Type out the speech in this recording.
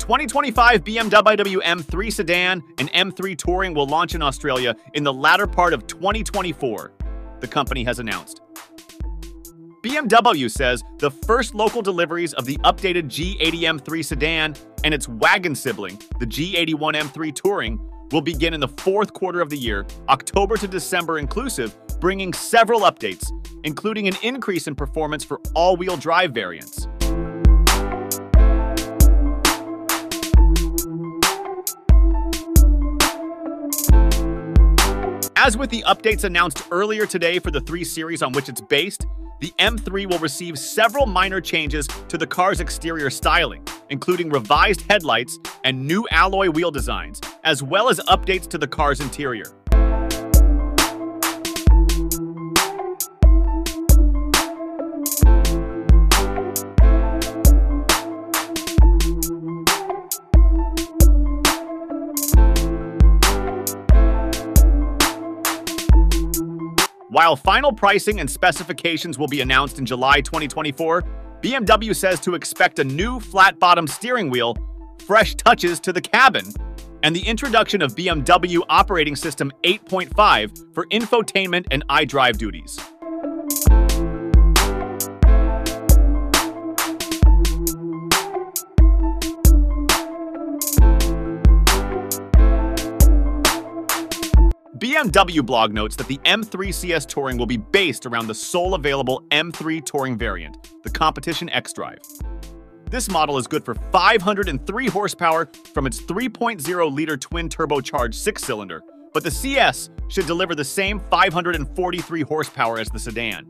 2025 BMW M3 sedan and M3 Touring will launch in Australia in the latter part of 2024, the company has announced. BMW says the first local deliveries of the updated G80 M3 sedan and its Wagon sibling, the G81 M3 Touring, will begin in the fourth quarter of the year, October to December inclusive, bringing several updates, including an increase in performance for all-wheel drive variants. As with the updates announced earlier today for the 3 Series on which it's based, the M3 will receive several minor changes to the car's exterior styling, including revised headlights and new alloy wheel designs, as well as updates to the car's interior. While final pricing and specifications will be announced in July 2024, BMW says to expect a new flat-bottom steering wheel, fresh touches to the cabin, and the introduction of BMW Operating System 8.5 for infotainment and iDrive duties. BMW Blog notes that the M3 CS Touring will be based around the sole available M3 Touring variant, the competition xDrive. This model is good for 503 horsepower from its 3.0-liter twin-turbocharged 6-cylinder, but the CS should deliver the same 543 horsepower as the sedan.